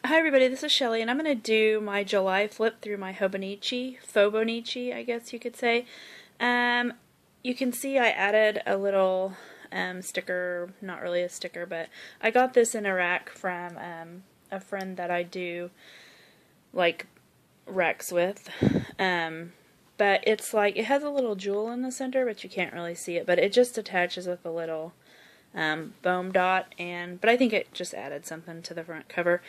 Hi everybody, this is Shelly, and I'm going to do my July flip through my Hobonichi, Faux, I guess you could say. You can see I added a little sticker, not really a sticker, but I got this in a rack from a friend that I do like racks with. But it's like, it has a little jewel in the center, but you can't really see it, but it just attaches with a little foam dot, but I think it just added something to the front cover.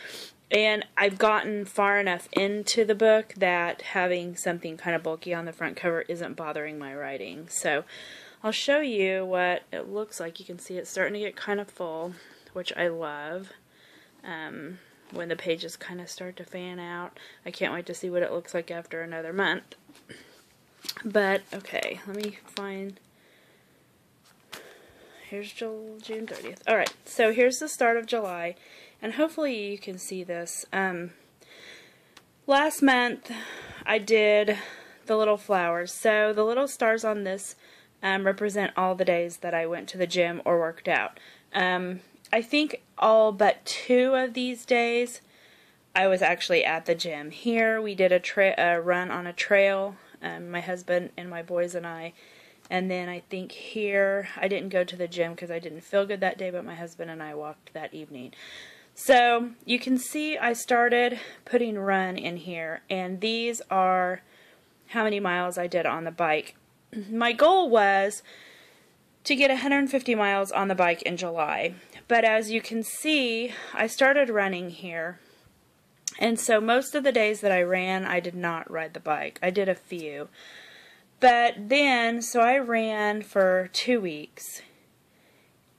And I've gotten far enough into the book that having something kind of bulky on the front cover isn't bothering my writing. So I'll show you what it looks like. You can see it's starting to get kind of full, which I love. When the pages kind of start to fan out. I can't wait to see what it looks like after another month. But, okay, let me find... Here's June 30th. Alright, so here's the start of July, and hopefully you can see this. Last month I did the little flowers. So the little stars on this represent all the days that I went to the gym or worked out. I think all but 2 of these days I was actually at the gym. Here we did a run on a trail, my husband and my boys and I. And then I think here, I didn't go to the gym because I didn't feel good that day, but my husband and I walked that evening. So you can see I started putting run in here, and these are how many miles I did on the bike. My goal was to get 150 miles on the bike in July, but as you can see, I started running here. And so most of the days that I ran, I did not ride the bike. I did a few. But then, so I ran for 2 weeks,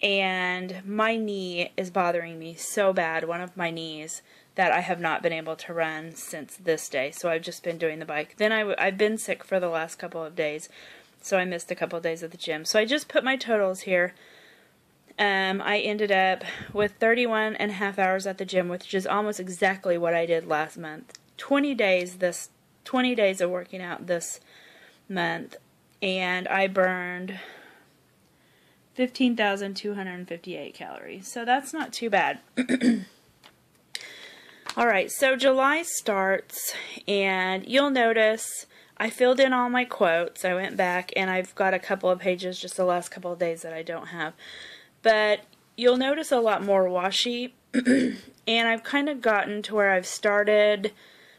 and my knee is bothering me so bad, one of my knees, that I have not been able to run since this day. So I've just been doing the bike. Then I've been sick for the last couple of days, so I missed a couple of days at the gym. So I just put my totals here. I ended up with 31 and a half hours at the gym, which is almost exactly what I did last month. 20 days of working out this month, and I burned 15,258 calories, so that's not too bad. Alright, so July starts, and you'll notice I filled in all my quotes. I went back and I've got a couple of pages just the last couple of days that I don't have, but you'll notice a lot more washi. And I've kind of gotten to where I've started.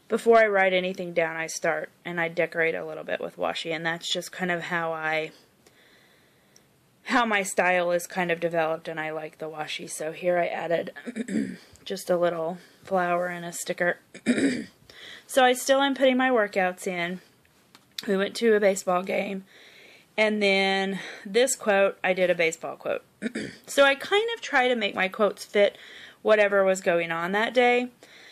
Before I write anything down, I start and I decorate a little bit with washi, and that's just kind of how my style is kind of developed, and I like the washi. So here I added just a little flower and a sticker. So I still am putting my workouts in. We went to a baseball game, and then this quote, I did a baseball quote. So I kind of try to make my quotes fit whatever was going on that day.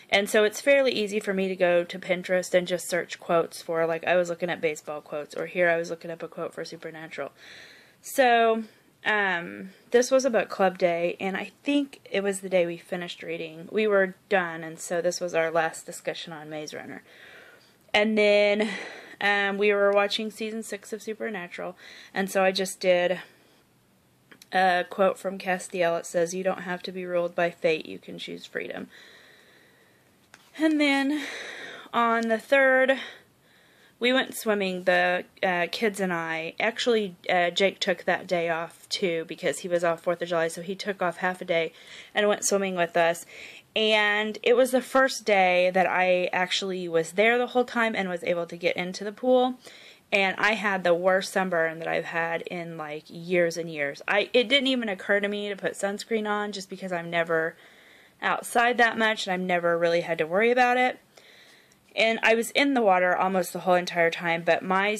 And so it's fairly easy for me to go to Pinterest and just search quotes for, like, I was looking at baseball quotes, or here I was looking up a quote for Supernatural. So, this was a book club day, and I think it was the day we finished reading. We were done, and so this was our last discussion on Maze Runner. And then, we were watching season 6 of Supernatural, and so I just did a quote from Castiel. It says, "You don't have to be ruled by fate, you can choose freedom." And then on the 3rd, we went swimming, the kids and I. Actually, Jake took that day off too because he was off 4th of July, so he took off half a day and went swimming with us. And it was the first day that I actually was there the whole time and was able to get into the pool. And I had the worst sunburn that I've had in like years and years. It didn't even occur to me to put sunscreen on just because I'm never outside that much and I've never really had to worry about it. And I was in the water almost the whole entire time, but my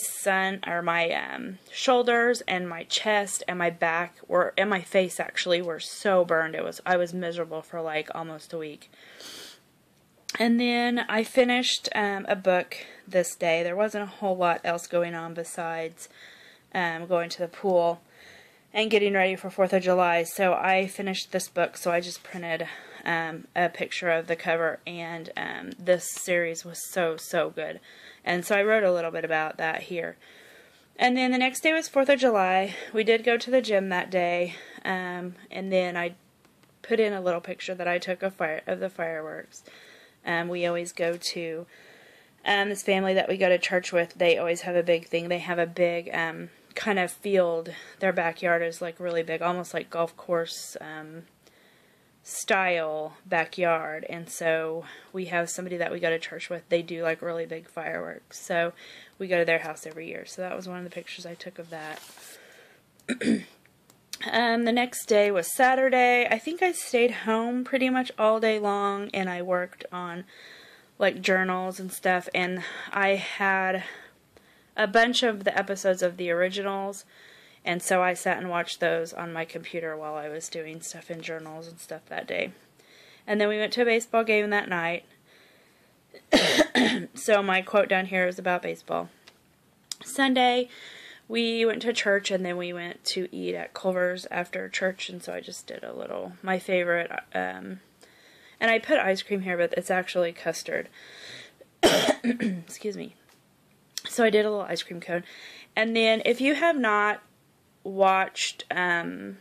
shoulders and my chest and my back and my face actually were so burned. I was miserable for like almost a week. And then I finished a book this day. There wasn't a whole lot else going on besides going to the pool and getting ready for 4th of July. So I finished this book, so I just printed a picture of the cover, and this series was so good. And so I wrote a little bit about that here. And then the next day was 4th of July. We did go to the gym that day, and then I put in a little picture that I took of the fireworks. We always go to this family that we go to church with. They always have a big thing. They have a big kind of field. Their backyard is like really big, almost like golf course style backyard. And so we have somebody that we go to church with. They do like really big fireworks. So we go to their house every year. So that was one of the pictures I took of that. The next day was Saturday. I think I stayed home pretty much all day long, and I worked on like journals and stuff, and I had a bunch of the episodes of the originals, and so I sat and watched those on my computer while I was doing stuff in journals and stuff that day. And then we went to a baseball game that night. So my quote down here is about baseball. Sunday, we went to church, and then we went to eat at Culver's after church, and so I just did a little, my favorite, and I put ice cream here, but it's actually custard. Excuse me. So I did a little ice cream cone. And then if you have not watched True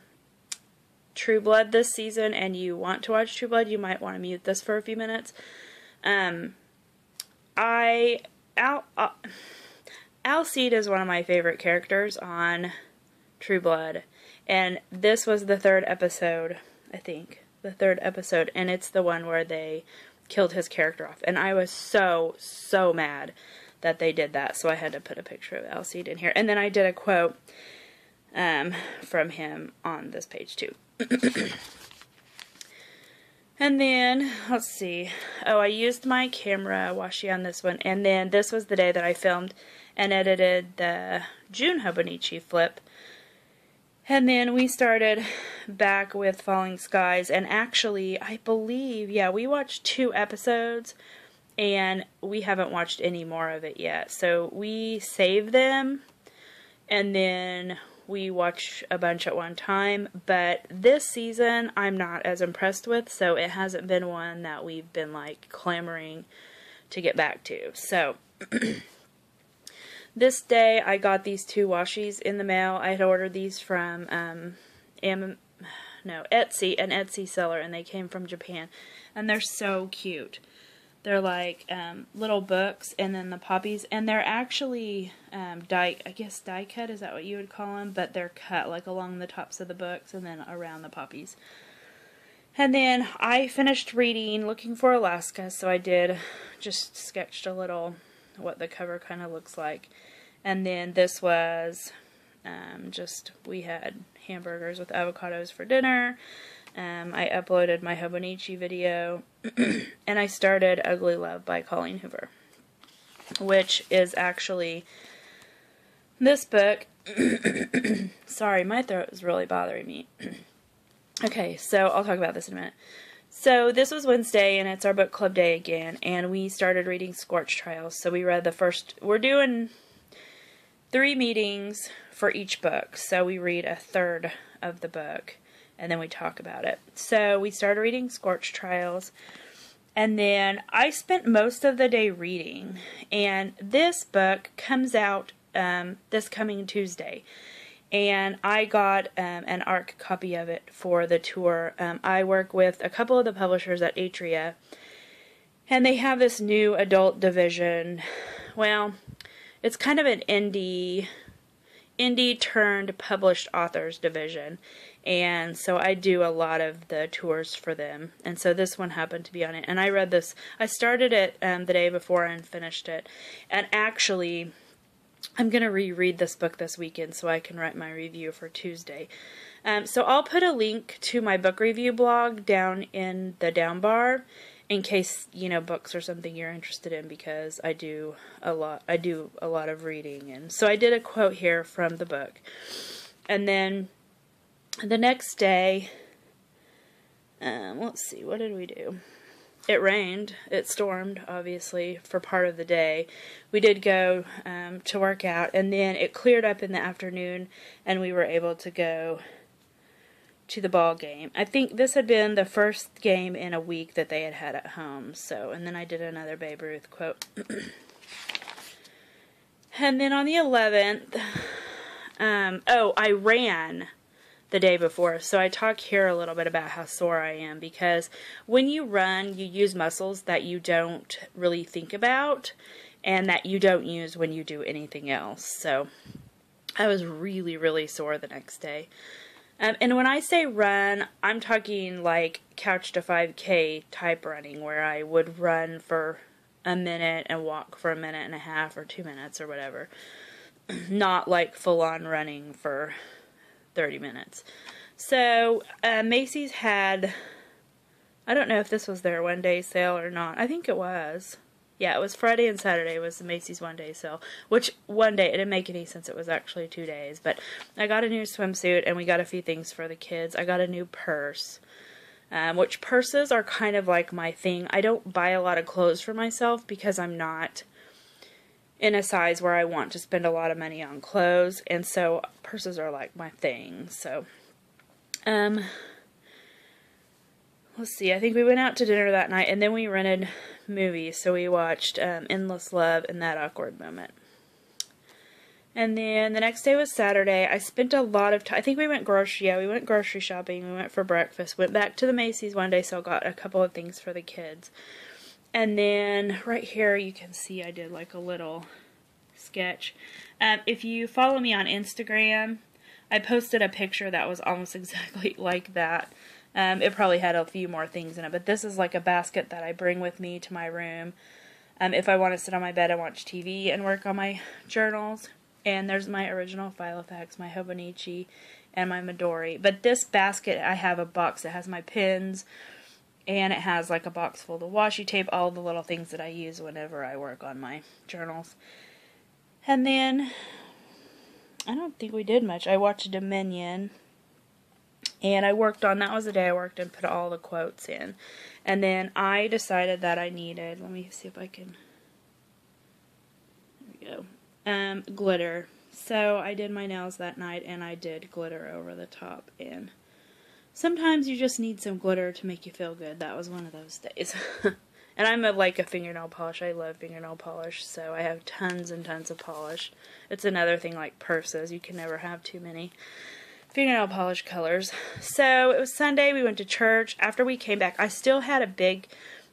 Blood this season and you want to watch True Blood, you might want to mute this for a few minutes. Alcide is one of my favorite characters on True Blood, and this was the third episode, I think. The third episode, and it's the one where they killed his character off. And I was so mad that they did that, so I had to put a picture of Alcide in here. And then I did a quote from him on this page too. And then, let's see. Oh, I used my camera washi on this one, and then this was the day that I filmed and edited the June Hobonichi flip. And then we started back with Falling Skies, and actually, I believe, yeah, we watched 2 episodes, and we haven't watched any more of it yet. So we save them, and then we watch a bunch at one time. But this season, I'm not as impressed with, so it hasn't been one that we've been, like, clamoring to get back to. So this day, I got these 2 washis in the mail. I had ordered these from Etsy, an Etsy seller, and they came from Japan. And they're so cute. They're like little books, and then the poppies, and they're actually die cut, is that what you would call them? But they're cut like along the tops of the books and then around the poppies. And then I finished reading Looking for Alaska, so I just sketched a little what the cover kind of looks like. And then this was we had hamburgers with avocados for dinner. I uploaded my Hobonichi video, and I started Ugly Love by Colleen Hoover, which is actually this book. Sorry, my throat is really bothering me. Okay, so I'll talk about this in a minute. So this was Wednesday, and it's our book club day again, and we started reading Scorch Trials. So we read we're doing 3 meetings for each book, so we read a third of the book, and then we talk about it. So we started reading Scorch Trials, and then I spent most of the day reading, and this book comes out this coming Tuesday. And I got an ARC copy of it for the tour. I work with a couple of the publishers at Atria, and they have this new adult division. Well, it's kind of an indie turned published authors division. And so I do a lot of the tours for them. And so this one happened to be on it. And I read this. I started it the day before and finished it. And actually, I'm going to reread this book this weekend so I can write my review for Tuesday. So I'll put a link to my book review blog down in the down bar in case, books are something you're interested in, because I do a lot of reading. And so I did a quote here from the book. And then the next day, let's see, what did we do? It rained. It stormed, obviously, for part of the day. We did go to work out, and then it cleared up in the afternoon, and we were able to go to the ball game. I think this had been the first game in a week that they had at home. So, and then I did another Babe Ruth quote. And then on the 11th, I ran the day before. So I talk here a little bit about how sore I am, because when you run, you use muscles that you don't really think about and that you don't use when you do anything else. So I was really, really sore the next day. And when I say run, I'm talking like couch to 5K type running, where I would run for a minute and walk for a minute and a half or 2 minutes or whatever. Not like full-on running for 30 minutes. So Macy's had, I don't know if this was their one-day sale or not. I think it was. Yeah, it was Friday and Saturday was the Macy's one-day sale. Which, one day, it didn't make any sense. It was actually 2 days. But I got a new swimsuit, and we got a few things for the kids. I got a new purse. Which purses are kind of like my thing. I don't buy a lot of clothes for myself because I'm not in a size where I want to spend a lot of money on clothes. And so purses are like my thing. So, let's see, I think we went out to dinner that night, and then we rented movies. So we watched Endless Love and That Awkward Moment. And then the next day was Saturday. I spent a lot of time, I think we went grocery shopping, we went for breakfast, went back to the Macy's one day, so I got a couple of things for the kids. And then right here you can see I did like a little sketch. If you follow me on Instagram, I posted a picture that was almost exactly like that. It probably had a few more things in it, but this is like a basket that I bring with me to my room if I want to sit on my bed and watch TV and work on my journals. And there's my original Filofax, my Hobonichi, and my Midori. But this basket, I have a box that has my pins, and it has like a box full of washi tape, all the little things that I use whenever I work on my journals. And then, I don't think we did much. I watched Dominion. And I worked on, that was the day I worked and put all the quotes in. And then I decided that I needed, let me see if I can, there we go, glitter. So I did my nails that night, and I did glitter over the top. And sometimes you just need some glitter to make you feel good. That was one of those days. And I'm like a fingernail polish. I love fingernail polish, so I have tons and tons of polish. It's another thing like purses. You can never have too many fingernail polish colors. So it was Sunday, we went to church. After we came back, I still had a big,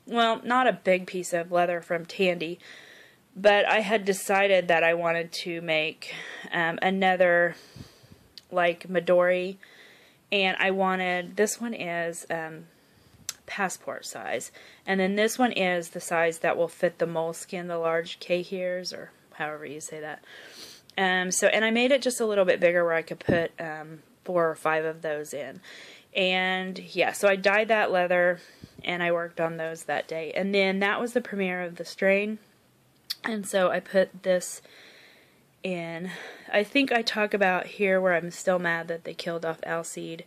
well, not a big piece of leather from Tandy, but I had decided that I wanted to make another like Midori, and I wanted, this one is passport size, and then this one is the size that will fit the moleskin, the large K-hairs, or however you say that. And I made it just a little bit bigger where I could put 4 or 5 of those in. And yeah, so I dyed that leather, and I worked on those that day. And then that was the premiere of the strain. And so I put this in. I think I talk about here where I'm still mad that they killed off Alcide.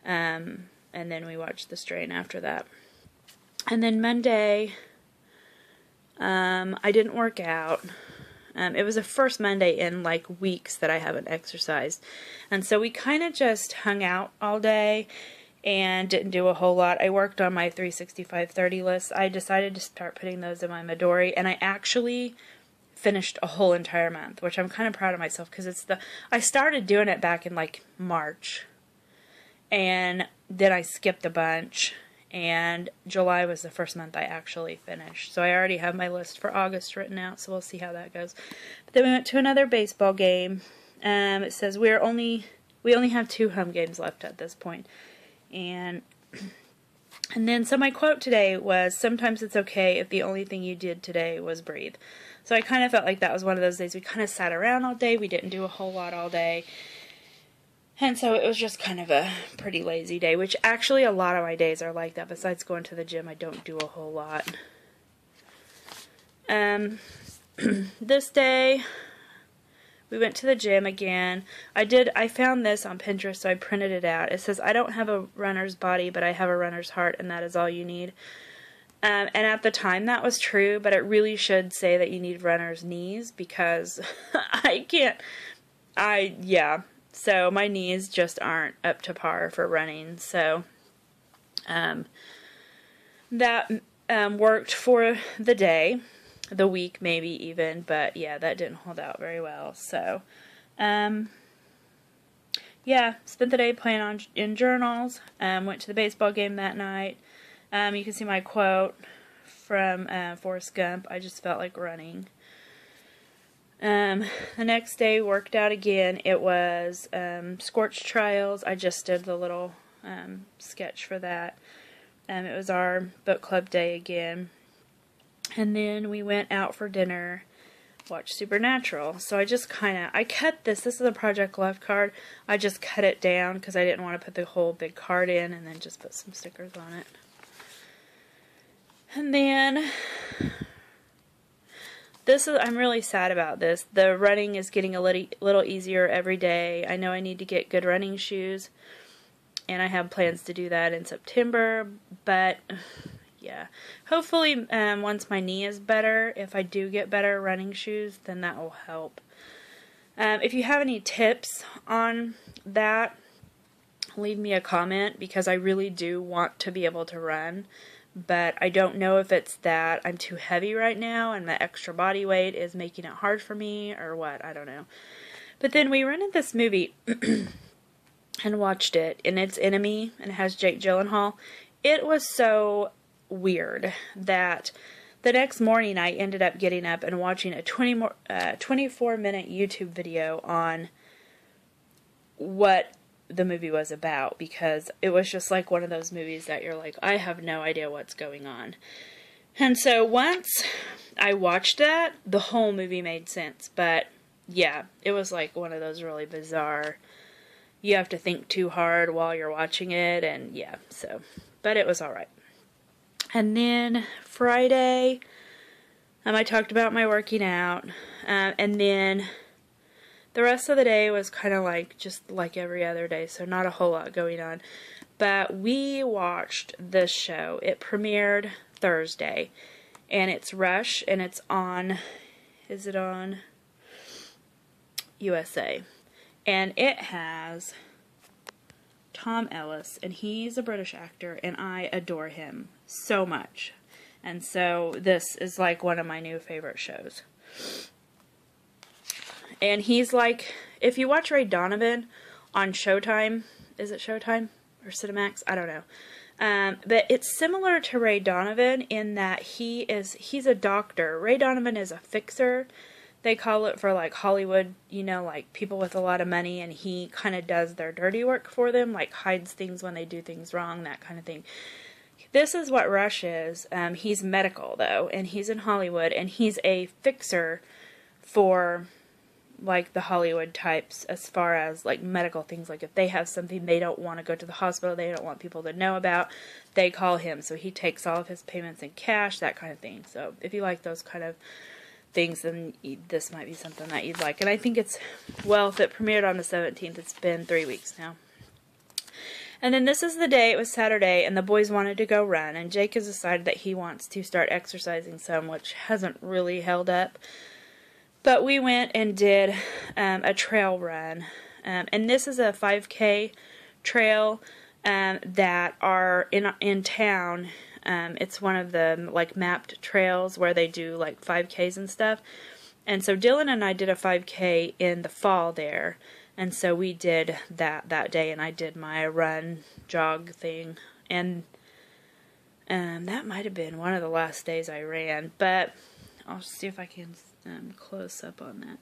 And then we watched the strain after that. And then Monday, I didn't work out. It was the first Monday in like weeks that I haven't exercised. And so we kind of just hung out all day and didn't do a whole lot. I worked on my 365-30 list. I decided to start putting those in my Midori, and I actually finished a whole entire month, which I'm kind of proud of myself, because I started doing it back in like March, and then I skipped a bunch. And July was the first month I actually finished. So I already have my list for August written out, so we'll see how that goes. But then we went to another baseball game. It says we only have 2 home games left at this point. And then, so my quote today was, sometimes it's okay if the only thing you did today was breathe. So I kind of felt like that was one of those days we kind of sat around all day. We didn't do a whole lot all day. And so it was just kind of a pretty lazy day, which actually a lot of my days are like that. Besides going to the gym, I don't do a whole lot. This day, we went to the gym again. I found this on Pinterest, so I printed it out. It says, I don't have a runner's body, but I have a runner's heart, and that is all you need. And at the time, that was true, but it really should say that you need runner's knees, because I can't, yeah. So my knees just aren't up to par for running. So that worked for the day, the week maybe even, but yeah, that didn't hold out very well. So yeah, spent the day playing in journals. Went to the baseball game that night. You can see my quote from Forrest Gump. I just felt like running. The next day, worked out again. It was Scorched Trials. I just did the little sketch for that. It was our book club day again. And then we went out for dinner, watched Supernatural. So I just I cut this. This is a Project Left card. I just cut it down because I didn't want to put the whole big card in and then just put some stickers on it. And then, I'm really sad about this. The running is getting a little easier every day. I know I need to get good running shoes, and I have plans to do that in September, but yeah. Hopefully, once my knee is better, if I do get better running shoes, then that will help. If you have any tips on that, leave me a comment, because I really do want to be able to run. But I don't know if it's that I'm too heavy right now and the extra body weight is making it hard for me or what. I don't know. But then we rented this movie and watched it, and it's Enemy, and it has Jake Gyllenhaal. It was so weird that the next morning I ended up getting up and watching a 24-minute YouTube video on what the movie was about, because it was just like one of those movies that you're like, I have no idea what's going on. And so once I watched that, the whole movie made sense. But yeah, it was like one of those really bizarre, you have to think too hard while you're watching it, and yeah, so, but it was alright. And then Friday, I talked about my working out, and then the rest of the day was kind of like, just like every other day, so not a whole lot going on. But we watched this show. It premiered Thursday, and it's Rush, and it's on, is it on USA? And it has Tom Ellis, and he's a British actor, and I adore him so much. And so this is like one of my new favorite shows. And he's like, if you watch Ray Donovan on Showtime, is it Showtime or Cinemax? I don't know. But it's similar to Ray Donovan in that he's a doctor. Ray Donovan is a fixer. They call it for like Hollywood, you know, like people with a lot of money, and he kind of does their dirty work for them, like hides things when they do things wrong, that kind of thing. This is what Rush is. He's medical though, and he's in Hollywood, and he's a fixer for like the Hollywood types as far as like medical things. Like if they have something they don't want to go to the hospital, they don't want people to know about, they call him. So he takes all of his payments in cash, that kind of thing. So if you like those kind of things, then this might be something that you'd like. And I think it's, well, if it premiered on the 17th, it's been 3 weeks now. And then this is the day, it was Saturday, and the boys wanted to go run, and Jake has decided that he wants to start exercising some, which hasn't really held up. But we went and did a trail run, and this is a 5K trail that are in town. It's one of the like mapped trails where they do like 5Ks and stuff. And so Dylan and I did a 5K in the fall there, and so we did that day, and I did my run jog thing, and that might have been one of the last days I ran, but I'll see if I can close up on that.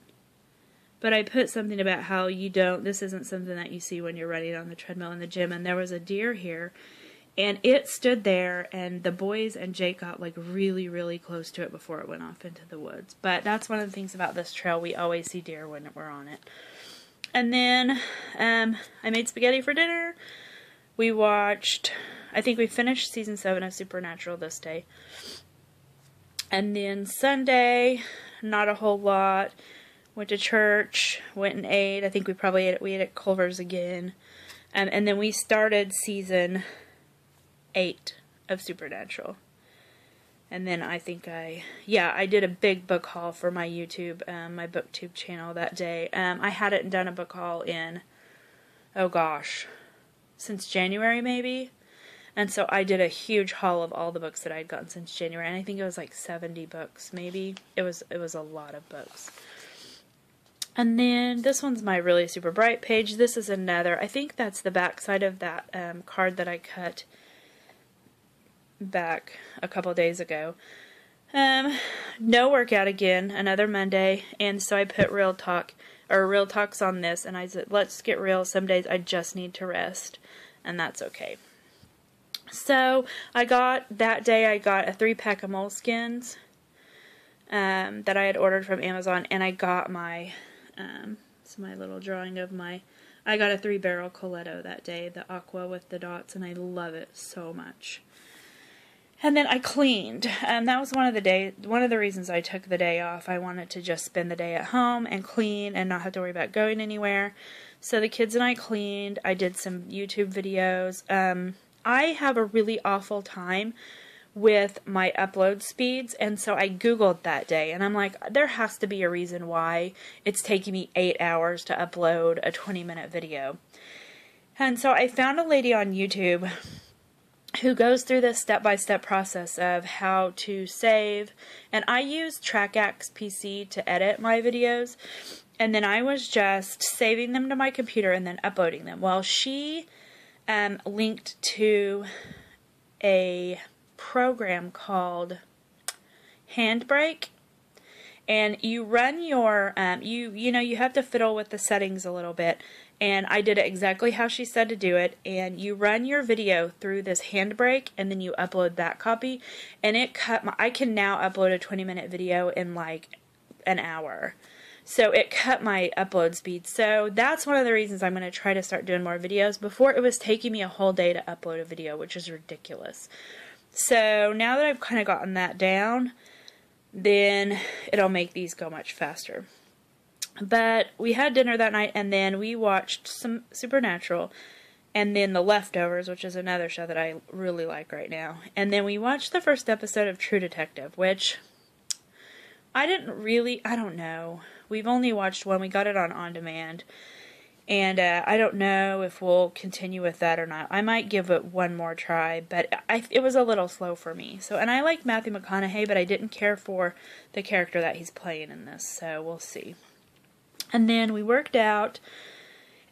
But I put something about how this isn't something that you see when you're running on the treadmill in the gym, and there was a deer here, and it stood there, and the boys and Jake got like really, really close to it before it went off into the woods. But that's one of the things about this trail, we always see deer when we're on it. And then I made spaghetti for dinner. We watched, I think we finished season 7 of Supernatural this day. And then Sunday, not a whole lot. Went to church, went and ate. I think we ate at Culver's again. And then we started season 8 of Supernatural. And then I think I did a big book haul for my YouTube, my BookTube channel that day. I hadn't done a book haul in, oh gosh, since January maybe. And so I did a huge haul of all the books that I'd gotten since January. And I think it was like 70 books maybe. It was a lot of books. And then this one's my Really Super Bright page. This is another, I think that's the back side of that card that I cut back a couple days ago. No workout again, another Monday, and so I put Real Talks on this, and I said, let's get real, some days I just need to rest, and that's okay. So, that day I got a 3-pack of moleskins that I had ordered from Amazon, and I got my, it's my little drawing of I got a 3-barrel Coletto that day, the aqua with the dots, and I love it so much. And then I cleaned. That was one of the reasons I took the day off. I wanted to just spend the day at home and clean and not have to worry about going anywhere. So the kids and I cleaned. I did some YouTube videos. I have a really awful time with my upload speeds, and so I Googled that day, and I'm like, there has to be a reason why it's taking me 8 hours to upload a 20-minute video. And so I found a lady on YouTube who goes through this step-by-step process of how to save, and I use TrackAxe PC to edit my videos, and then I was just saving them to my computer and then uploading them. Well, she linked to a program called Handbrake, and you run your you have to fiddle with the settings a little bit, and I did it exactly how she said to do it, and you run your video through this Handbrake, and then you upload that copy, and I can now upload a 20-minute video in like an hour. So it cut my upload speed. So that's one of the reasons I'm going to try to start doing more videos. Before, it was taking me a whole day to upload a video, which is ridiculous. So now that I've kind of gotten that down, then it'll make these go much faster. But we had dinner that night, and then we watched some Supernatural, and then The Leftovers, which is another show that I really like right now. And then we watched the first episode of True Detective, which I don't know. We've only watched one. We got it on demand. And I don't know if we'll continue with that or not. I might give it one more try, but it was a little slow for me. And I like Matthew McConaughey, but I didn't care for the character that he's playing in this, so we'll see. And then we worked out,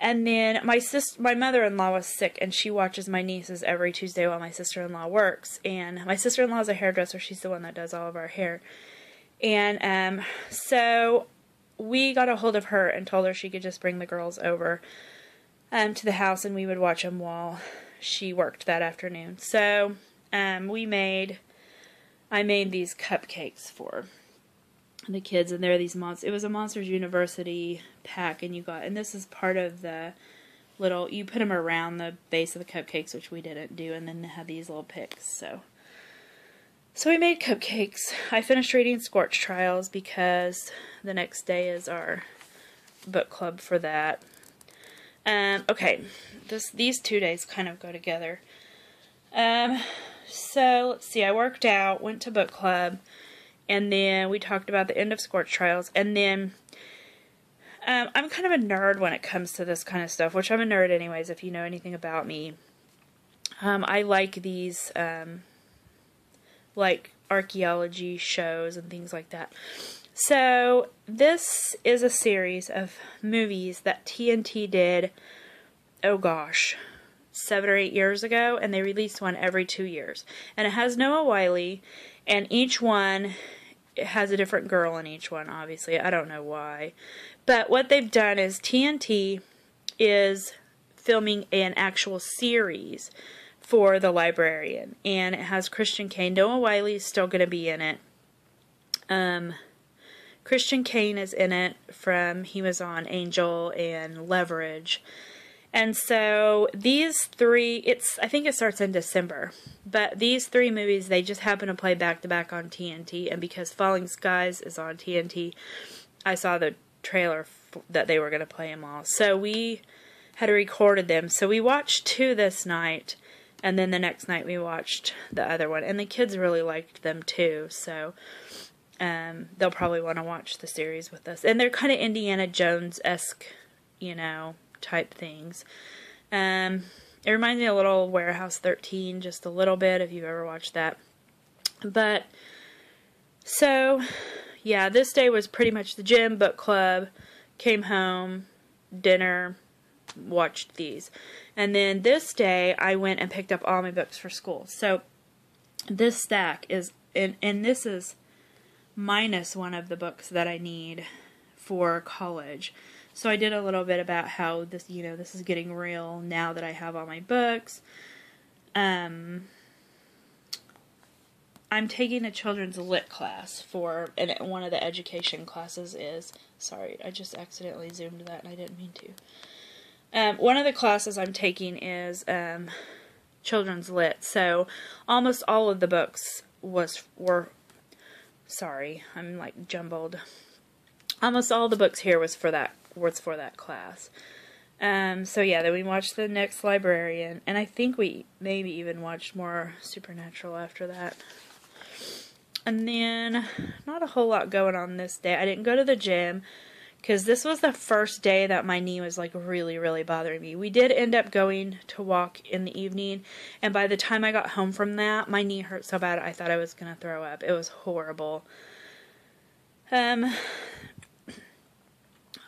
and then my mother-in-law was sick, and she watches my nieces every Tuesday while my sister-in-law works. And my sister-in-law is a hairdresser. She's the one that does all of our hair. And so we got a hold of her and told her she could just bring the girls over to the house, and we would watch them while she worked that afternoon. So I made these cupcakes for the kids, and they're these it was a Monsters University pack, and this is part of the little, you put them around the base of the cupcakes, which we didn't do, and then they had these little picks. So we made cupcakes. I finished reading Scorch Trials because the next day is our book club for that. Okay, these 2 days kind of go together. So let's see, I worked out, went to book club, and then we talked about the end of Scorch Trials, and then I'm kind of a nerd when it comes to this kind of stuff, which I'm a nerd anyways if you know anything about me. I like these like archaeology shows and things like that. So this is a series of movies that TNT did, oh gosh, 7 or 8 years ago, and they released one every 2 years. And it has Noah Wyle, and each one has a different girl in each one, obviously. I don't know why. But what they've done is TNT is filming an actual series for The Librarian, and it has Christian Kane. Noah Wyle is still going to be in it. Christian Kane is in it he was on Angel and Leverage. And so these three, I think it starts in December, but these 3 movies, they just happen to play back to back on TNT, and because Falling Skies is on TNT, I saw the trailer that they were going to play them all. So we had recorded them. So we watched 2 this night, and then the next night we watched the other one. And the kids really liked them too, so they'll probably want to watch the series with us. And they're kind of Indiana Jones-esque, type things. It reminds me a little Warehouse 13, just a little bit, if you've ever watched that. But, so, yeah, this day was pretty much the gym, book club, came home, dinner, watched these. And then this day, I went and picked up all my books for school. So this stack is, and this is minus one of the books that I need for college. So I did a little bit about how this, this is getting real now that I have all my books. I'm taking a children's lit class and one of the education classes is, sorry, I just accidentally zoomed that and I didn't mean to. One of the classes I'm taking is children's lit, so almost all of the books were, sorry, I'm like jumbled. Almost all the books here was for that class. So yeah, then we watched The Next Librarian, and I think we maybe even watched more Supernatural after that. And then, not a whole lot going on this day. I didn't go to the gym, because this was the first day that my knee was like really, really bothering me. We did end up going to walk in the evening, and by the time I got home from that, my knee hurt so bad I thought I was going to throw up. It was horrible.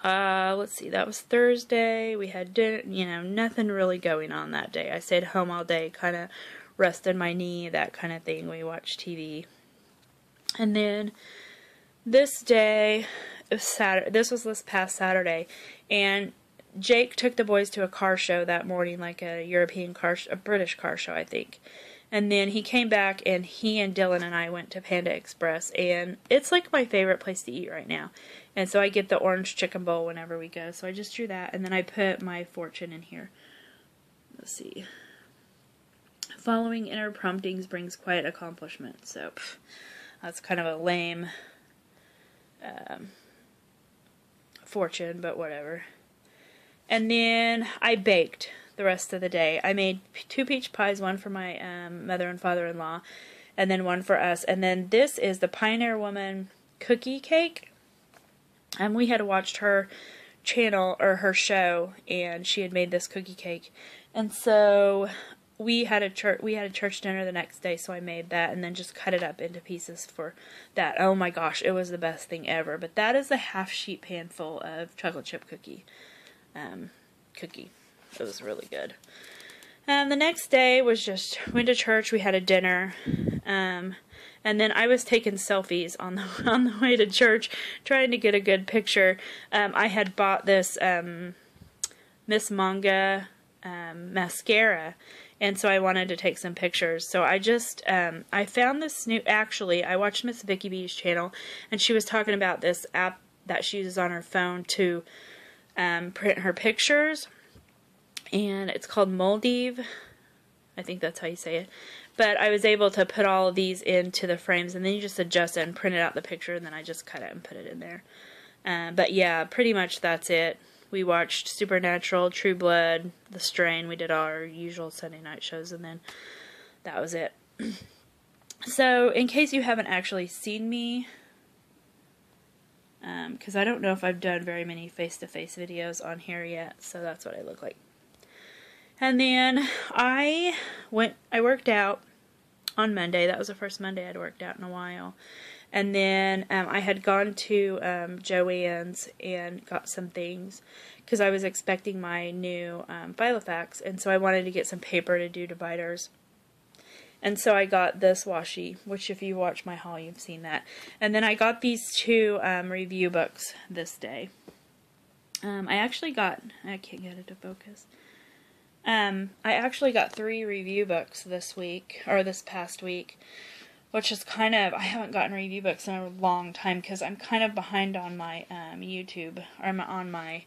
Let's see, that was Thursday. We had dinner, nothing really going on that day. I stayed home all day, kind of rested my knee, that kind of thing. We watched TV. And then this day, this was this past Saturday, and Jake took the boys to a car show that morning, like a British car show, I think. And then he came back, and he and Dylan and I went to Panda Express, and it's like my favorite place to eat right now. And so I get the orange chicken bowl whenever we go, so I just drew that, and then I put my fortune in here. Let's see. Following inner promptings brings quiet accomplishment, so that's kind of a lame fortune, but whatever. And then I baked the rest of the day. I made 2 peach pies, one for my mother and father-in-law, and then one for us. And then this is the Pioneer Woman cookie cake. And we had watched her channel, or her show, and she had made this cookie cake. And so we had a church dinner the next day, so I made that and then just cut it up into pieces for that. Oh my gosh, it was the best thing ever. But that is a half sheet pan full of chocolate chip cookie. It was really good. And the next day was just, went to church, we had a dinner, and then I was taking selfies on the way to church, trying to get a good picture. I had bought this Miss Manga mascara, and so I wanted to take some pictures. So I just, I found this actually, I watched Miss Vicky B's channel, and she was talking about this app that she uses on her phone to print her pictures, and it's called Moldive. I think that's how you say it. But I was able to put all of these into the frames, and then you just adjust it and print it out the picture, and then I just cut it and put it in there. But yeah, pretty much that's it. We watched Supernatural, True Blood, The Strain. We did our usual Sunday night shows, and then that was it. So, in case you haven't actually seen me, because I don't know if I've done very many face-to-face videos on here yet, so that's what I look like. And then I worked out on Monday. That was the first Monday I'd worked out in a while. And then I had gone to Joann's and got some things because I was expecting my new Filofax, and so I wanted to get some paper to do dividers. And so I got this washi, which if you watch my haul, you've seen that. And then I got these 2 review books this day. I actually got, I can't get it to focus. I actually got 3 review books this week, or this past week, which is kind of, I haven't gotten review books in a long time because I'm kind of behind on my YouTube, or on my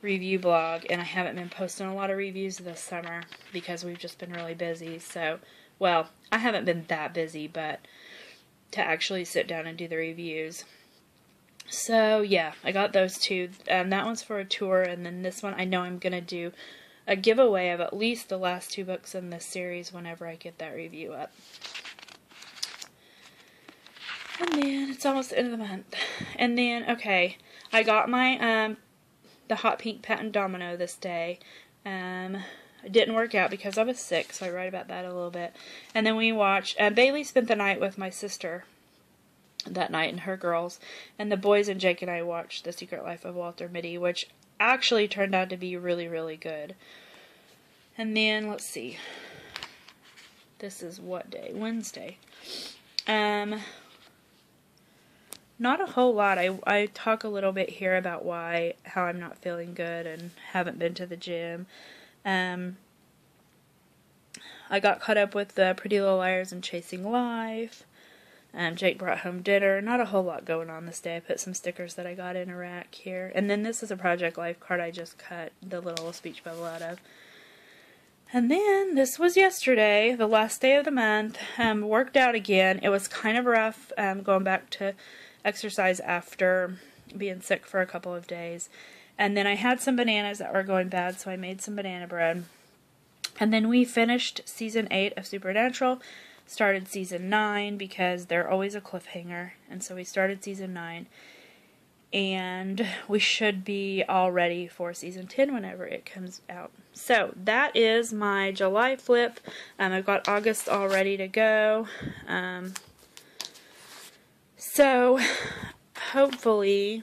review blog, and I haven't been posting a lot of reviews this summer because we've just been really busy. So, well, I haven't been that busy, but to actually sit down and do the reviews. So, yeah, I got those 2. That one's for a tour, and then this one I know I'm going to do a giveaway of at least the last 2 books in this series whenever I get that review up. And then, it's almost the end of the month. And then, okay, I got my, the hot pink patent domino this day. It didn't work out because I was sick, so I write about that a little bit. And then we watched, Bailey spent the night with my sister. that night, and her girls. And the boys and Jake and I watched The Secret Life of Walter Mitty, which actually turned out to be really, really good. And then, let's see. This is what day? Wednesday. Not a whole lot. I talk a little bit here about how I'm not feeling good and haven't been to the gym. I got caught up with the Pretty Little Liars and Chasing Life. Jake brought home dinner. Not a whole lot going on this day. I put some stickers that I got in a rack here. And then this is a Project Life card I just cut the little speech bubble out of. And then this was yesterday, the last day of the month. Worked out again. It was kind of rough going back to exercise after being sick for a couple of days. And then I had some bananas that were going bad, so I made some banana bread. And then we finished season 8 of Supernatural, started season 9 because they're always a cliffhanger. And so we started season 9. And we should be all ready for season 10 whenever it comes out. So that is my July flip. I've got August all ready to go. So hopefully,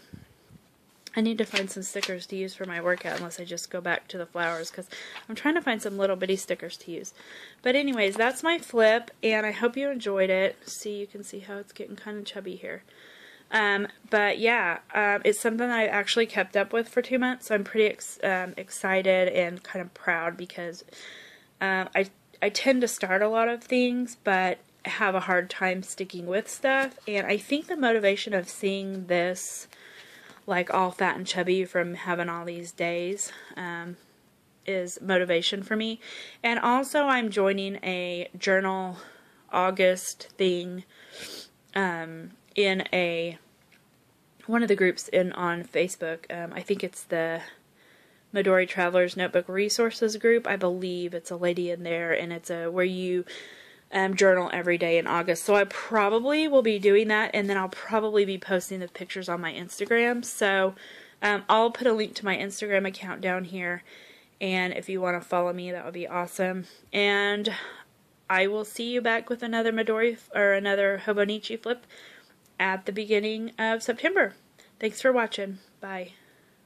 I need to find some stickers to use for my workout unless I just go back to the flowers, because I'm trying to find some little bitty stickers to use. But anyways, that's my flip, and I hope you enjoyed it. See, you can see how it's getting kind of chubby here. But yeah, it's something I actually kept up with for 2 months, so I'm pretty excited and kind of proud, because I tend to start a lot of things, but have a hard time sticking with stuff, and I think the motivation of seeing this like all fat and chubby from having all these days is motivation for me. And also I'm joining a journal August thing in one of the groups on Facebook. I think it's the Midori Travelers Notebook Resources group. I believe it's a lady in there, and it's where you journal every day in August. So I probably will be doing that, and then I'll probably be posting the pictures on my Instagram. So I'll put a link to my Instagram account down here, and if you want to follow me, that would be awesome. And I will see you back with another Midori or another Hobonichi flip at the beginning of September. Thanks for watching. Bye.